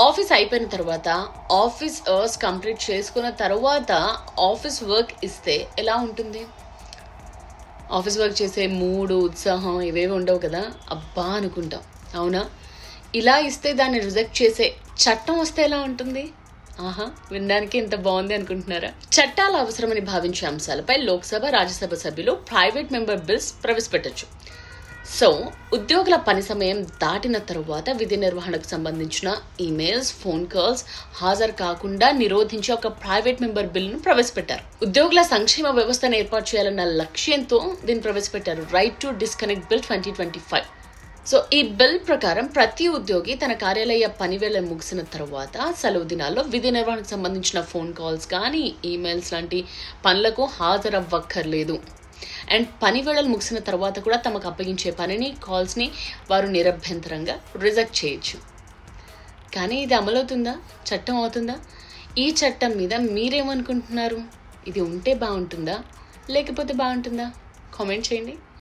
Office అయిపోయిన తర్వాత office hours complete చేసుకున్న తర్వాత ఆఫీస్ వర్క్ ఇస్తే ఎలా ఉంటుంది? ఆఫీస్ వర్క్ చేసే మూడు ఉత్సాహం ఇవేవి ఉండవు కదా, అబ్బా అనుకుంటాం, అవునా? ఇలా ఇస్తే దాన్ని రిజెక్ట్ చేసే చట్టం వస్తే ఎలా ఉంటుంది? ఆహా, వినడానికి ఎంత బాగుంది అనుకుంటున్నారా? చట్టాల అవసరమని భావించే అంశాలపై లోక్సభ, రాజ్యసభ సభ్యులు ప్రైవేట్ మెంబర్ బిల్స్ ప్రవేశపెట్టచ్చు. సో ఉద్యోగుల పని సమయం దాటిన తరువాత విధి నిర్వహణకు సంబంధించిన ఈమెయిల్స్, ఫోన్ కాల్స్ హాజరు కాకుండా నిరోధించే ఒక ప్రైవేట్ మెంబర్ బిల్లును ప్రవేశపెట్టారు. ఉద్యోగుల సంక్షేమ వ్యవస్థను ఏర్పాటు చేయాలన్న లక్ష్యంతో దీన్ని ప్రవేశపెట్టారు. Right to disconnect bill 2025. So ఈ బిల్ ప్రకారం ప్రతి ఉద్యోగి తన కార్యాలయ పని వేళ ముగిసిన తర్వాత సెలవు దినాల్లో విధి నిర్వహణకు సంబంధించిన ఫోన్ కాల్స్ కానీ ఈమెయిల్స్ లాంటి పనులకు హాజరవ్వక్కర్లేదు. అండ్ పని వేళలు ముగిసిన తర్వాత కూడా తమకు అప్పగించే పనిని, కాల్స్ని వారు నిరభ్యంతరంగా రిజెక్ట్ చేయొచ్చు. కానీ ఇది అమలవుతుందా? చట్టం అవుతుందా? ఈ చట్టం మీద మీరేమనుకుంటున్నారు? ఇది ఉంటే బాగుంటుందా లేకపోతే బాగుంటుందా? కామెంట్ చేయండి.